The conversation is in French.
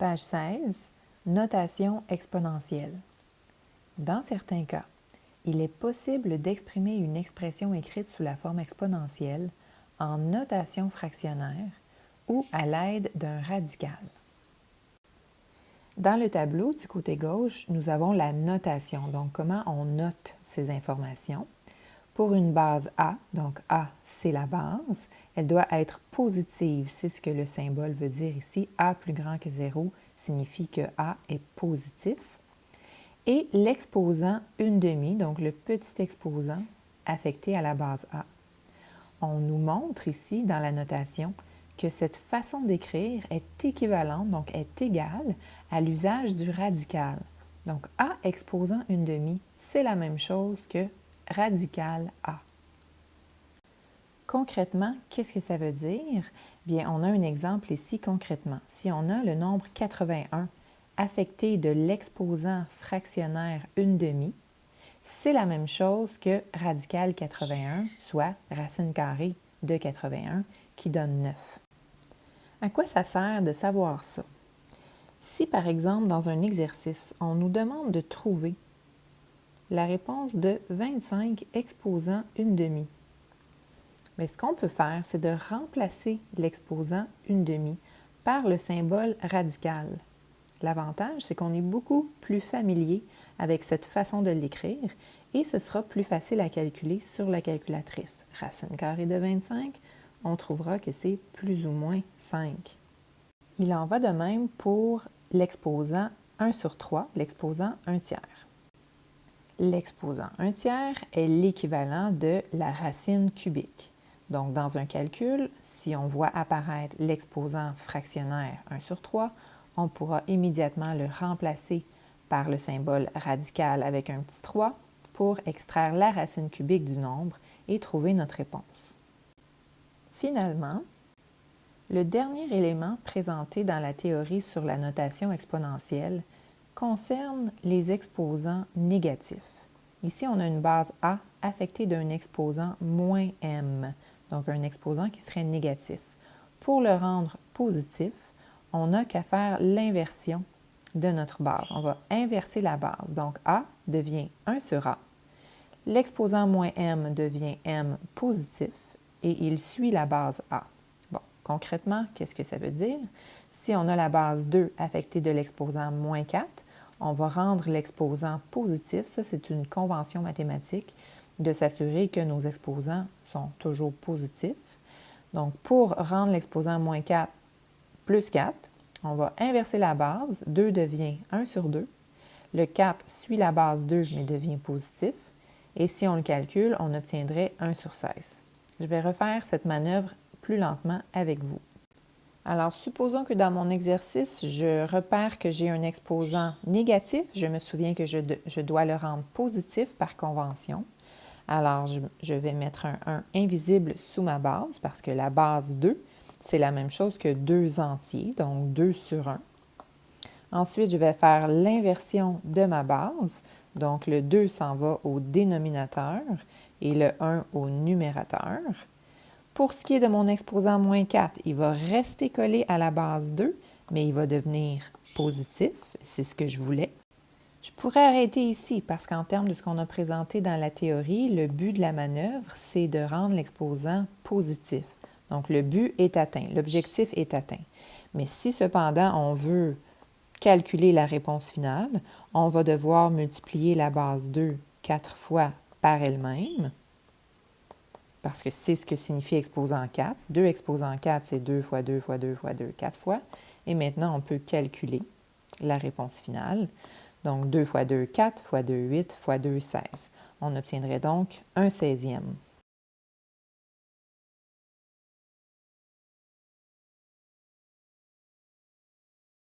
Page 16, notation exponentielle. Dans certains cas, il est possible d'exprimer une expression écrite sous la forme exponentielle en notation fractionnaire ou à l'aide d'un radical. Dans le tableau du côté gauche, nous avons la notation, donc comment on note ces informations. Pour une base A, donc A, c'est la base, elle doit être positive, c'est ce que le symbole veut dire ici. A plus grand que 0 signifie que A est positif. Et l'exposant 1/2, donc le petit exposant affecté à la base A. On nous montre ici, dans la notation, que cette façon d'écrire est équivalente, donc est égale à l'usage du radical. Donc A exposant 1/2, c'est la même chose que radical A. Concrètement, qu'est-ce que ça veut dire? Bien, on a un exemple ici concrètement. Si on a le nombre 81 affecté de l'exposant fractionnaire 1/2, c'est la même chose que radical 81, soit racine carrée de 81, qui donne 9. À quoi ça sert de savoir ça? Si, par exemple, dans un exercice, on nous demande de trouver la réponse de 25 exposant 1/2, bien, ce qu'on peut faire, c'est de remplacer l'exposant 1/2 par le symbole radical. L'avantage, c'est qu'on est beaucoup plus familier avec cette façon de l'écrire et ce sera plus facile à calculer sur la calculatrice. Racine carrée de 25, on trouvera que c'est plus ou moins 5. Il en va de même pour l'exposant 1/3, l'exposant 1/3. L'exposant 1/3 est l'équivalent de la racine cubique. Donc, dans un calcul, si on voit apparaître l'exposant fractionnaire 1/3, on pourra immédiatement le remplacer par le symbole radical avec un petit 3 pour extraire la racine cubique du nombre et trouver notre réponse. Finalement, le dernier élément présenté dans la théorie sur la notation exponentielle concerne les exposants négatifs. Ici, on a une base A affectée d'un exposant moins m, donc un exposant qui serait négatif. Pour le rendre positif, on n'a qu'à faire l'inversion de notre base. On va inverser la base. Donc, A devient 1/A. L'exposant moins m devient m positif et il suit la base A. Bon, concrètement, qu'est-ce que ça veut dire? Si on a la base 2 affectée de l'exposant moins 4, on va rendre l'exposant positif. Ça, c'est une convention mathématique de s'assurer que nos exposants sont toujours positifs. Donc, pour rendre l'exposant moins 4 plus 4, on va inverser la base. 2 devient 1/2. Le 4 suit la base 2, mais devient positif. Et si on le calcule, on obtiendrait 1/16. Je vais refaire cette manœuvre plus lentement avec vous. Alors, supposons que dans mon exercice, je repère que j'ai un exposant négatif. Je me souviens que je dois le rendre positif par convention. Alors, je vais mettre un 1 invisible sous ma base parce que la base 2, c'est la même chose que 2 entiers, donc 2/1. Ensuite, je vais faire l'inversion de ma base. Donc, le 2 s'en va au dénominateur et le 1 au numérateur. Pour ce qui est de mon exposant moins 4, il va rester collé à la base 2, mais il va devenir positif. C'est ce que je voulais. Je pourrais arrêter ici parce qu'en termes de ce qu'on a présenté dans la théorie, le but de la manœuvre, c'est de rendre l'exposant positif. Donc, le but est atteint, l'objectif est atteint. Mais si cependant on veut calculer la réponse finale, on va devoir multiplier la base 2 4 fois par elle-même, parce que c'est ce que signifie exposant 4. 2 exposant 4, c'est 2 fois 2 fois 2 fois 2, 4 fois. Et maintenant, on peut calculer la réponse finale. Donc, 2 fois 2, 4, fois 2, 8, fois 2, 16. On obtiendrait donc 1/16e.